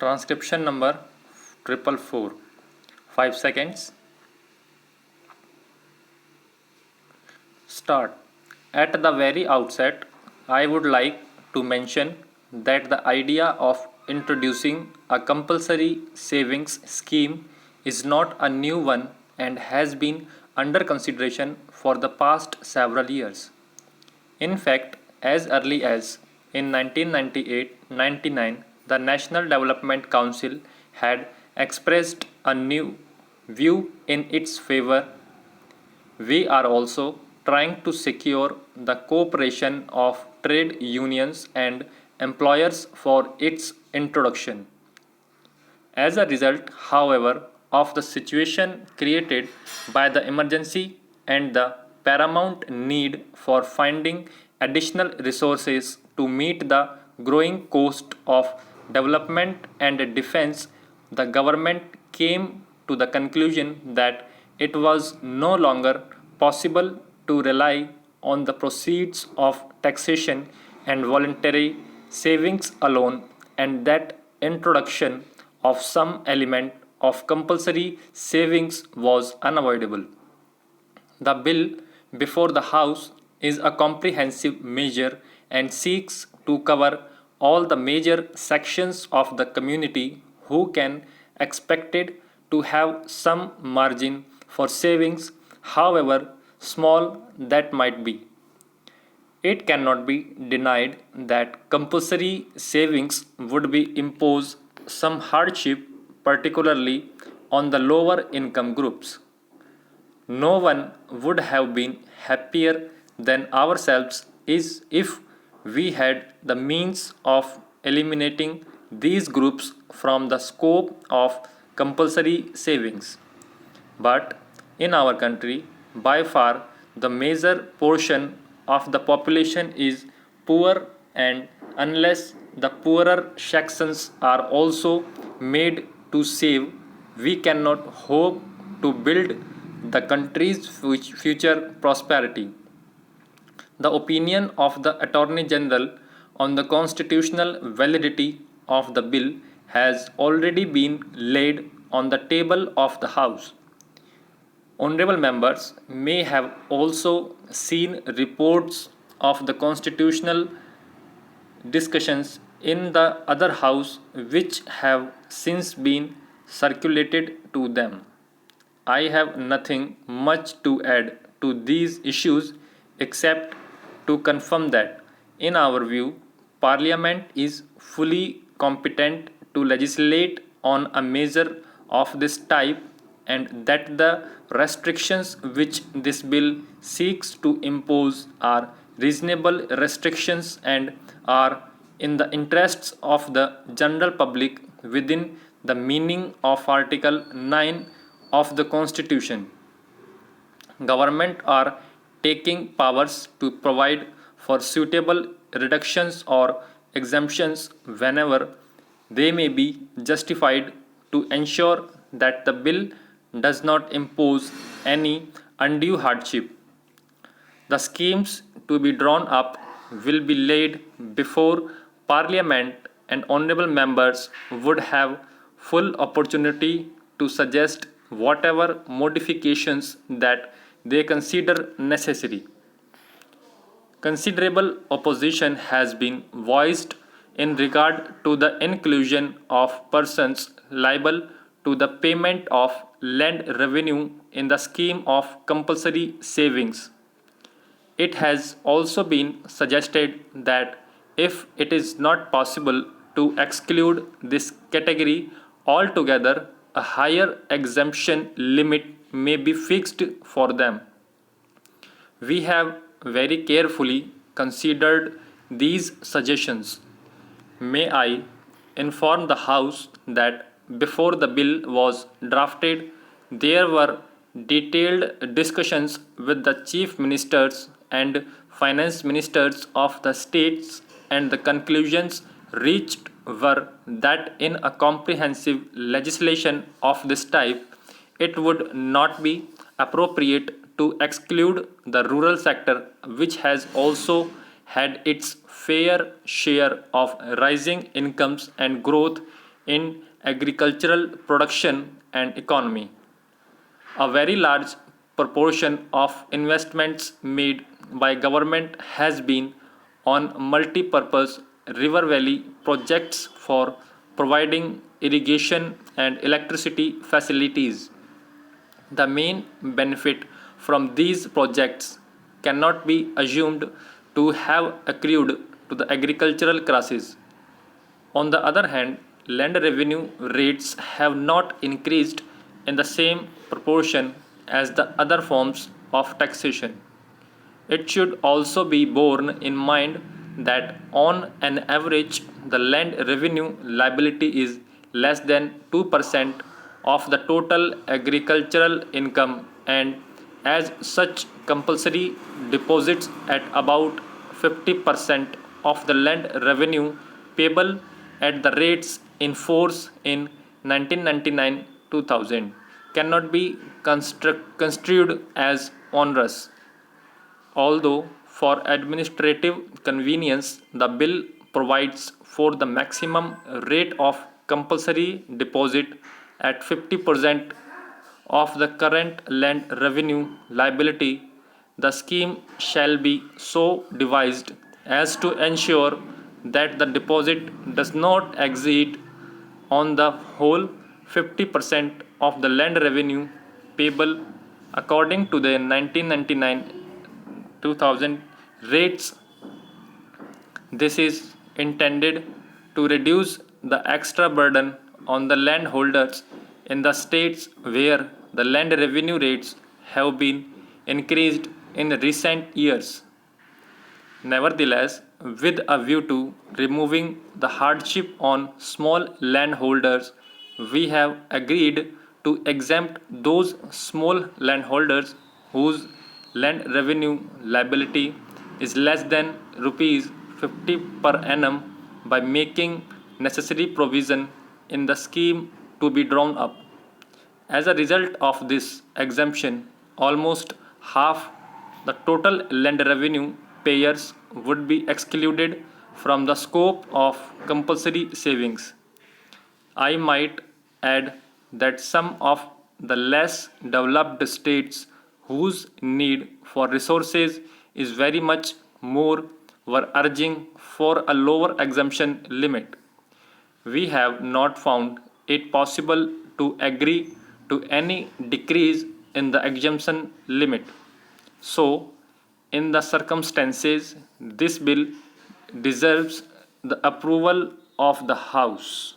Transcription number 444. 5 seconds. Start. At the very outset, I would like to mention that the idea of introducing a compulsory savings scheme is not a new one and has been under consideration for the past several years. In fact, as early as in 1998-99, the National Development Council had expressed a new view in its favor. We are also trying to secure the cooperation of trade unions and employers for its introduction. As a result, however, of the situation created by the emergency and the paramount need for finding additional resources to meet the growing cost of development and defense, the government came to the conclusion that it was no longer possible to rely on the proceeds of taxation and voluntary savings alone, and that introduction of some element of compulsory savings was unavoidable. The bill before the House is a comprehensive measure and seeks to cover all the major sections of the community who can expected to have some margin for savings, however small that might be. It cannot be denied that compulsory savings would be impose some hardship, particularly on the lower income groups. No one would have been happier than ourselves is if we had the means of eliminating these groups from the scope of compulsory savings. But in our country, by far the major portion of the population is poor, and unless the poorer sections are also made to save, we cannot hope to build the country's future prosperity. The opinion of the Attorney General on the constitutional validity of the bill has already been laid on the table of the House. Honorable members may have also seen reports of the constitutional discussions in the other house which have since been circulated to them. I have nothing much to add to these issues except to confirm that, in our view, Parliament is fully competent to legislate on a measure of this type, and that the restrictions which this bill seeks to impose are reasonable restrictions and are in the interests of the general public within the meaning of Article 9 of the Constitution. Government are taking powers to provide for suitable reductions or exemptions whenever they may be justified to ensure that the bill does not impose any undue hardship. The schemes to be drawn up will be laid before Parliament, and honorable members would have full opportunity to suggest whatever modifications that they consider necessary. Considerable opposition has been voiced in regard to the inclusion of persons liable to the payment of land revenue in the scheme of compulsory savings. It has also been suggested that if it is not possible to exclude this category altogether, a higher exemption limit may be fixed for them. We have very carefully considered these suggestions. May I inform the House that before the bill was drafted, there were detailed discussions with the chief ministers and finance ministers of the states, and the conclusions reached were that in a comprehensive legislation of this type, it would not be appropriate to exclude the rural sector, which has also had its fair share of rising incomes and growth in agricultural production and economy. A very large proportion of investments made by government has been on multi-purpose river valley projects for providing irrigation and electricity facilities. The main benefit from these projects cannot be assumed to have accrued to the agricultural classes. On the other hand, land revenue rates have not increased in the same proportion as the other forms of taxation. It should also be borne in mind that on an average, the land revenue liability is less than 2% of the total agricultural income, and as such, compulsory deposits at about 50% of the land revenue payable at the rates in force in 1999 2000 cannot be construed as onerous. Although for administrative convenience the bill provides for the maximum rate of compulsory deposit at 50% of the current land revenue liability, the scheme shall be so devised as to ensure that the deposit does not exceed on the whole 50% of the land revenue payable according to the 1999 2000 rates. This is intended to reduce the extra burden on the landholders in the states where the land revenue rates have been increased in recent years. Nevertheless, with a view to removing the hardship on small landholders, we have agreed to exempt those small landholders whose land revenue liability is less than rupees 50 per annum by making necessary provision in the scheme to be drawn up. As a result of this exemption, almost half the total land revenue payers would be excluded from the scope of compulsory savings. I might add that some of the less developed states whose need for resources is very much more were urging for a lower exemption limit. We have not found it possible to agree to any decrease in the exemption limit. So, in the circumstances, this bill deserves the approval of the House.